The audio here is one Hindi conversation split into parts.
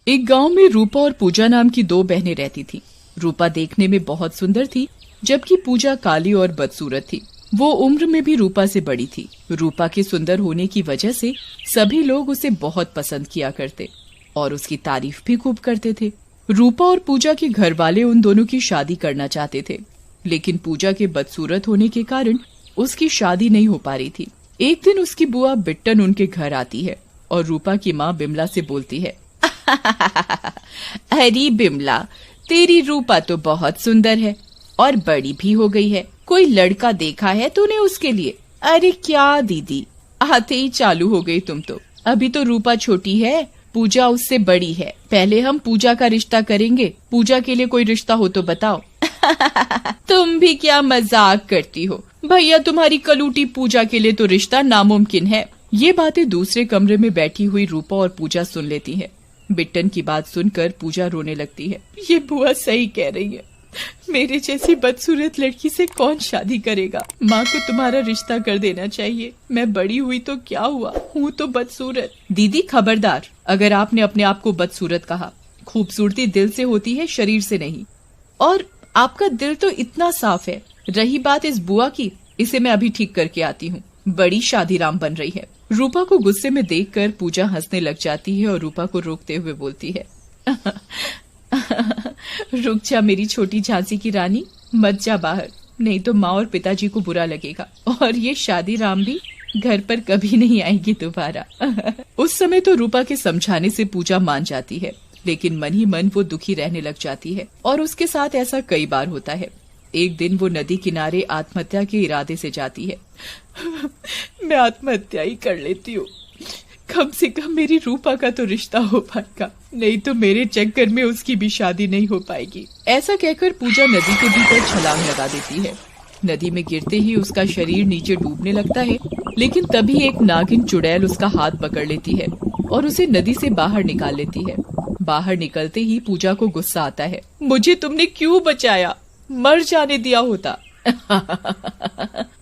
एक गांव में रूपा और पूजा नाम की दो बहनें रहती थीं। रूपा देखने में बहुत सुंदर थी, जबकि पूजा काली और बदसूरत थी। वो उम्र में भी रूपा से बड़ी थी। रूपा के सुंदर होने की वजह से सभी लोग उसे बहुत पसंद किया करते और उसकी तारीफ भी खूब करते थे। रूपा और पूजा के घर वाले उन दोनों की शादी करना चाहते थे, लेकिन पूजा के बदसूरत होने के कारण उसकी शादी नहीं हो पा रही थी। एक दिन उसकी बुआ बिट्टन उनके घर आती है और रूपा की माँ बिमला से बोलती है, अरे बिमला, तेरी रूपा तो बहुत सुंदर है और बड़ी भी हो गई है। कोई लड़का देखा है तूने उसके लिए? अरे क्या दीदी, आते ही चालू हो गई तुम तो। अभी तो रूपा छोटी है, पूजा उससे बड़ी है। पहले हम पूजा का रिश्ता करेंगे। पूजा के लिए कोई रिश्ता हो तो बताओ। तुम भी क्या मजाक करती हो? भैया तुम्हारी कलूटी पूजा के लिए तो रिश्ता नामुमकिन है। ये बातें दूसरे कमरे में बैठी हुई रूपा और पूजा सुन लेती है। बिट्टन की बात सुनकर पूजा रोने लगती है। ये बुआ सही कह रही है, मेरे जैसी बदसूरत लड़की से कौन शादी करेगा? माँ को तुम्हारा रिश्ता कर देना चाहिए। मैं बड़ी हुई तो क्या हुआ, हूँ तो बदसूरत। दीदी खबरदार, अगर आपने अपने आप को बदसूरत कहा। खूबसूरती दिल से होती है, शरीर से नहीं। और आपका दिल तो इतना साफ है। रही बात इस बुआ की, इसे मैं अभी ठीक करके आती हूँ। बड़ी शादीराम बन रही है। रूपा को गुस्से में देखकर पूजा हंसने लग जाती है और रूपा को रोकते हुए बोलती है, रुक जा मेरी छोटी झांसी की रानी, मत जा बाहर, नहीं तो माँ और पिताजी को बुरा लगेगा और ये शादीराम भी घर पर कभी नहीं आएगी दोबारा। उस समय तो रूपा के समझाने से पूजा मान जाती है, लेकिन मन ही मन वो दुखी रहने लग जाती है और उसके साथ ऐसा कई बार होता है। एक दिन वो नदी किनारे आत्महत्या के इरादे से जाती है। मैं आत्महत्या ही कर लेती हूँ, कम से कम मेरी रूपा का तो रिश्ता हो पाएगा, नहीं तो मेरे चक्कर में उसकी भी शादी नहीं हो पाएगी। ऐसा कहकर पूजा नदी के भीतर छलांग लगा देती है। नदी में गिरते ही उसका शरीर नीचे डूबने लगता है, लेकिन तभी एक नागिन चुड़ैल उसका हाथ पकड़ लेती है और उसे नदी से बाहर निकाल लेती है। बाहर निकलते ही पूजा को गुस्सा आता है। मुझे तुमने क्यों बचाया? मर जाने दिया होता।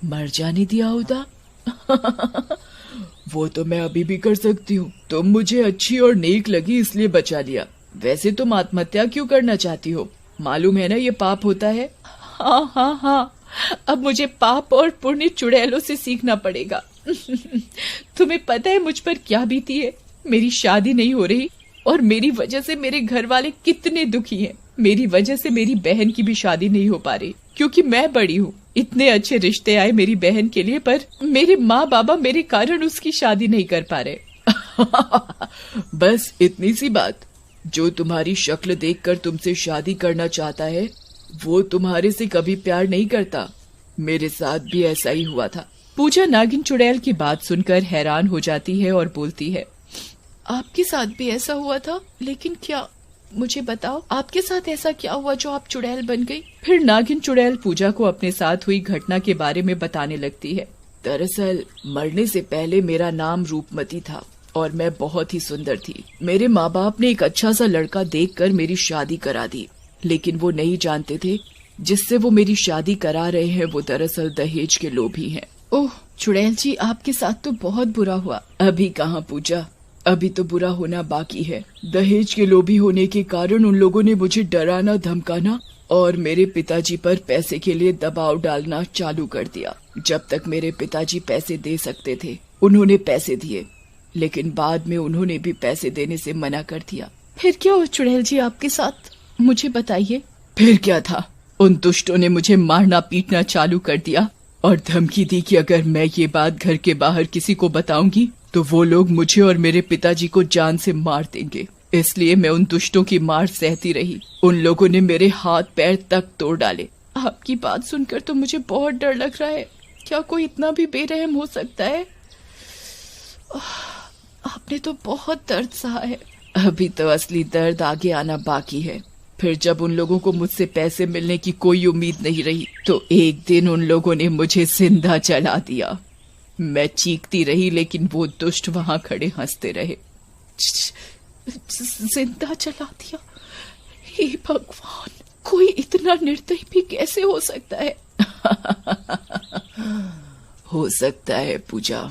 मर जाने दिया होता? वो तो मैं अभी भी कर सकती हूँ। तुम मुझे अच्छी और नेक लगी इसलिए बचा लिया। वैसे तुम आत्महत्या क्यों करना चाहती हो? मालूम है ना ये पाप होता है। हाँ हाँ हाँ, अब मुझे पाप और पुण्य चुड़ैलों से सीखना पड़ेगा। तुम्हें पता है मुझ पर क्या बीती है? मेरी शादी नहीं हो रही और मेरी वजह से मेरे घर वाले कितने दुखी हैं। मेरी वजह से मेरी बहन की भी शादी नहीं हो पा रही, क्योंकि मैं बड़ी हूँ। इतने अच्छे रिश्ते आए मेरी बहन के लिए, पर मेरे माँ बाबा मेरे कारण उसकी शादी नहीं कर पा रहे। बस इतनी सी बात? जो तुम्हारी शक्ल देखकर तुमसे शादी करना चाहता है, वो तुम्हारे से कभी प्यार नहीं करता। मेरे साथ भी ऐसा ही हुआ था। पूजा नागिन चुड़ैल की बात सुनकर हैरान हो जाती है और बोलती है, आपके साथ भी ऐसा हुआ था? लेकिन क्या, मुझे बताओ, आपके साथ ऐसा क्या हुआ जो आप चुड़ैल बन गई? फिर नागिन चुड़ैल पूजा को अपने साथ हुई घटना के बारे में बताने लगती है। दरअसल मरने से पहले मेरा नाम रूपमती था और मैं बहुत ही सुंदर थी। मेरे माँ बाप ने एक अच्छा सा लड़का देखकर मेरी शादी करा दी, लेकिन वो नहीं जानते थे जिससे वो मेरी शादी करा रहे हैं वो दरअसल दहेज के लोभी हैं। ओह चुड़ैल जी, आपके साथ तो बहुत बुरा हुआ। अभी कहाँ पूजा, अभी तो बुरा होना बाकी है। दहेज के लोभी होने के कारण उन लोगों ने मुझे डराना धमकाना और मेरे पिताजी पर पैसे के लिए दबाव डालना चालू कर दिया। जब तक मेरे पिताजी पैसे दे सकते थे उन्होंने पैसे दिए, लेकिन बाद में उन्होंने भी पैसे देने से मना कर दिया। फिर क्या हुआ चुड़ैल जी आपके साथ, मुझे बताइए। फिर क्या था, उन दुष्टों ने मुझे मारना पीटना चालू कर दिया और धमकी दी कि अगर मैं ये बात घर के बाहर किसी को बताऊंगी तो वो लोग मुझे और मेरे पिताजी को जान से मार देंगे। इसलिए मैं उन दुष्टों की मार सहती रही। उन लोगों ने मेरे हाथ पैर तक तोड़ डाले। आपकी बात सुनकर तो मुझे बहुत डर लग रहा है। क्या कोई इतना भी बेरहम हो सकता है? आपने तो बहुत दर्द सहा है। अभी तो असली दर्द आगे आना बाकी है। फिर जब उन लोगों को मुझसे पैसे मिलने की कोई उम्मीद नहीं रही तो एक दिन उन लोगों ने मुझे जिंदा जला दिया। मैं चीखती रही, लेकिन वो दुष्ट वहां खड़े हंसते रहे। जिंदा जला दिया? हे भगवान, कोई इतना निर्दयी भी कैसे हो सकता है? हो सकता है पूजा,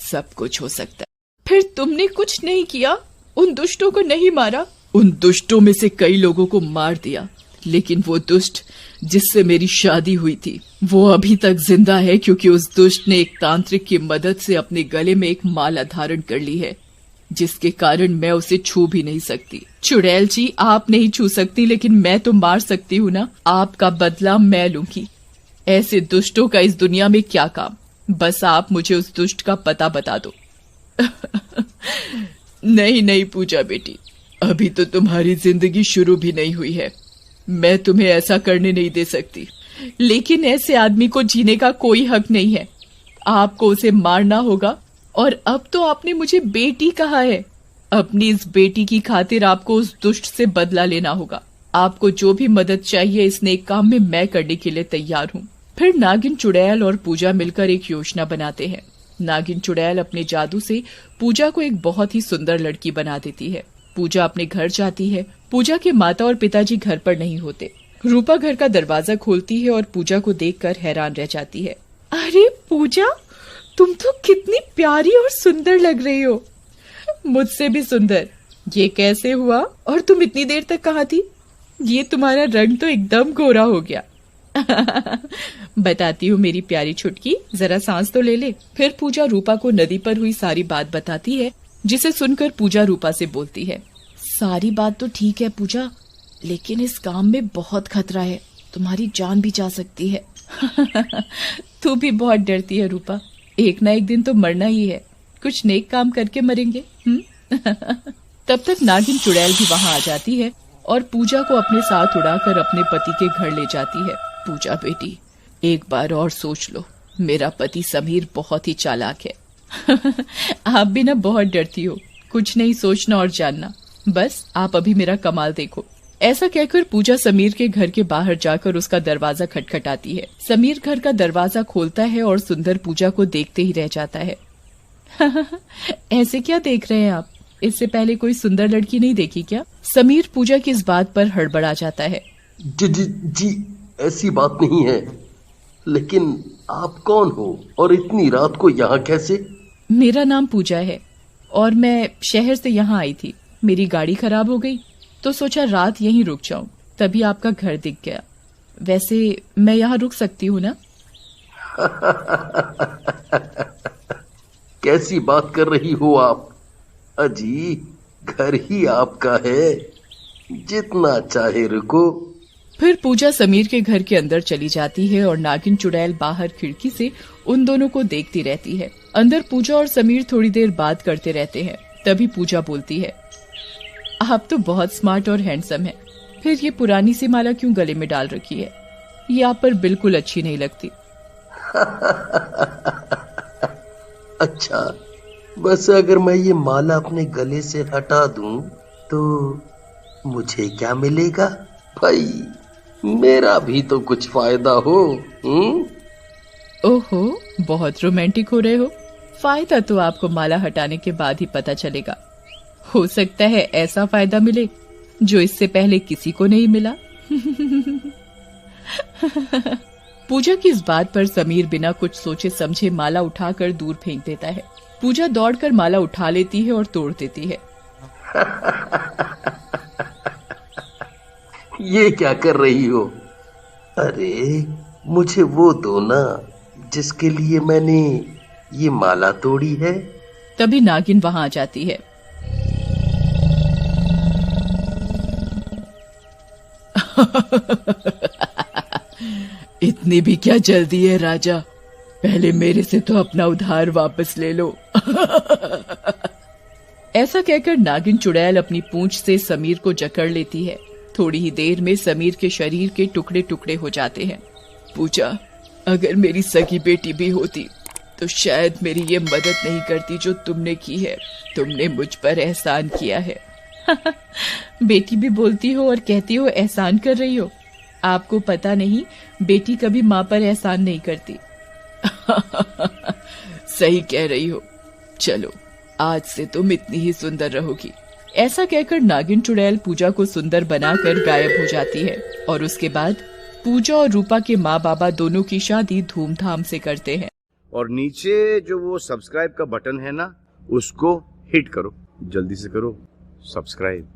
सब कुछ हो सकता है। फिर तुमने कुछ नहीं किया? उन दुष्टों को नहीं मारा? उन दुष्टों में से कई लोगों को मार दिया, लेकिन वो दुष्ट जिससे मेरी शादी हुई थी वो अभी तक जिंदा है, क्योंकि उस दुष्ट ने एक तांत्रिक की मदद से अपने गले में एक माला धारण कर ली है, जिसके कारण मैं उसे छू भी नहीं सकती। चुड़ैल जी, आप नहीं छू सकती, लेकिन मैं तो मार सकती हूँ ना। आपका बदला मैं लूंगी। ऐसे दुष्टों का इस दुनिया में क्या काम, बस आप मुझे उस दुष्ट का पता बता दो। नहीं नहीं पूजा बेटी, अभी तो तुम्हारी जिंदगी शुरू भी नहीं हुई है, मैं तुम्हें ऐसा करने नहीं दे सकती। लेकिन ऐसे आदमी को जीने का कोई हक नहीं है, आपको उसे मारना होगा। और अब तो आपने मुझे बेटी कहा है, अपनी इस बेटी की खातिर आपको उस दुष्ट से बदला लेना होगा। आपको जो भी मदद चाहिए इस नेक काम में मैं करने के लिए तैयार हूँ। फिर नागिन चुड़ैल और पूजा मिलकर एक योजना बनाते हैं। नागिन चुड़ैल अपने जादू से पूजा को एक बहुत ही सुंदर लड़की बना देती है। पूजा अपने घर जाती है। पूजा के माता और पिताजी घर पर नहीं होते। रूपा घर का दरवाजा खोलती है और पूजा को देखकर हैरान रह जाती है। अरे पूजा, तुम तो कितनी प्यारी और सुंदर लग रही हो, मुझसे भी सुंदर। ये कैसे हुआ? और तुम इतनी देर तक कहाँ थी? ये तुम्हारा रंग तो एकदम गोरा हो गया। बताती हूँ मेरी प्यारी छुटकी, जरा सांस तो ले ले। फिर पूजा रूपा को नदी पर हुई सारी बात बताती है, जिसे सुनकर पूजा रूपा से बोलती है, सारी बात तो ठीक है पूजा, लेकिन इस काम में बहुत खतरा है, तुम्हारी जान भी जा सकती है। तू भी बहुत डरती है रूपा, एक ना एक दिन तो मरना ही है, कुछ नेक काम करके मरेंगे। तब तक नागिन चुड़ैल भी वहाँ आ जाती है और पूजा को अपने साथ उड़ाकर अपने पति के घर ले जाती है। पूजा बेटी, एक बार और सोच लो, मेरा पति समीर बहुत ही चालाक है। आप भी ना बहुत डरती हो, कुछ नहीं सोचना और जानना, बस आप अभी मेरा कमाल देखो। ऐसा कहकर पूजा समीर के घर के बाहर जाकर उसका दरवाजा खटखटाती है। समीर घर का दरवाजा खोलता है और सुंदर पूजा को देखते ही रह जाता है। ऐसे क्या देख रहे हैं आप? इससे पहले कोई सुंदर लड़की नहीं देखी क्या? समीर पूजा की इस बात पर हड़बड़ा जाता है। जी ऐसी बात नहीं है, लेकिन आप कौन हो और इतनी रात को यहाँ कैसे? मेरा नाम पूजा है और मैं शहर से यहाँ आई थी। मेरी गाड़ी खराब हो गई तो सोचा रात यहीं रुक जाऊं, तभी आपका घर दिख गया। वैसे मैं यहाँ रुक सकती हूँ ना? कैसी बात कर रही हो आप? अजी, घर ही आपका है, जितना चाहे रुको। फिर पूजा समीर के घर के अंदर चली जाती है और नागिन चुड़ैल बाहर खिड़की से उन दोनों को देखती रहती है। अंदर पूजा और समीर थोड़ी देर बात करते रहते हैं। तभी पूजा बोलती है, आप तो बहुत स्मार्ट और हैंडसम हैं। फिर ये पुरानी सी माला क्यों गले में डाल रखी है? ये आप पर बिल्कुल अच्छी नहीं लगती। अच्छा, बस अगर मैं ये माला अपने गले से हटा दूं तो मुझे क्या मिलेगा? भाई, मेरा भी तो कुछ फायदा हो। ओहो, बहुत रोमांटिक हो रहे हो। फायदा तो आपको माला हटाने के बाद ही पता चलेगा। हो सकता है ऐसा फायदा मिले जो इससे पहले किसी को नहीं मिला। पूजा की इस बात पर समीर बिना कुछ सोचे समझे माला उठाकर दूर फेंक देता है। पूजा दौड़कर माला उठा लेती है और तोड़ देती है। ये क्या कर रही हो? अरे, मुझे वो दो ना जिसके लिए मैंने ये माला तोड़ी है। तभी नागिन वहां आ जाती है। इतनी भी क्या जल्दी है राजा, पहले मेरे से तो अपना उधार वापस ले लो। ऐसा कहकर नागिन चुड़ैल अपनी पूंछ से समीर को जकड़ लेती है। थोड़ी ही देर में समीर के शरीर के टुकड़े टुकड़े हो जाते हैं। पूजा, अगर मेरी सगी बेटी भी होती तो शायद मेरी ये मदद नहीं करती जो तुमने की है। तुमने मुझ पर एहसान किया है। बेटी भी बोलती हो और कहती हो एहसान कर रही हो। आपको पता नहीं, बेटी कभी माँ पर एहसान नहीं करती। सही कह रही हो। चलो, आज से तुम इतनी ही सुंदर रहोगी। ऐसा कहकर नागिन चुड़ैल पूजा को सुंदर बनाकर गायब हो जाती है और उसके बाद पूजा और रूपा के माँ बाबा दोनों की शादी धूमधाम से करते हैं। और नीचे जो वो सब्सक्राइब का बटन है ना, उसको हिट करो, जल्दी से करो सब्सक्राइब।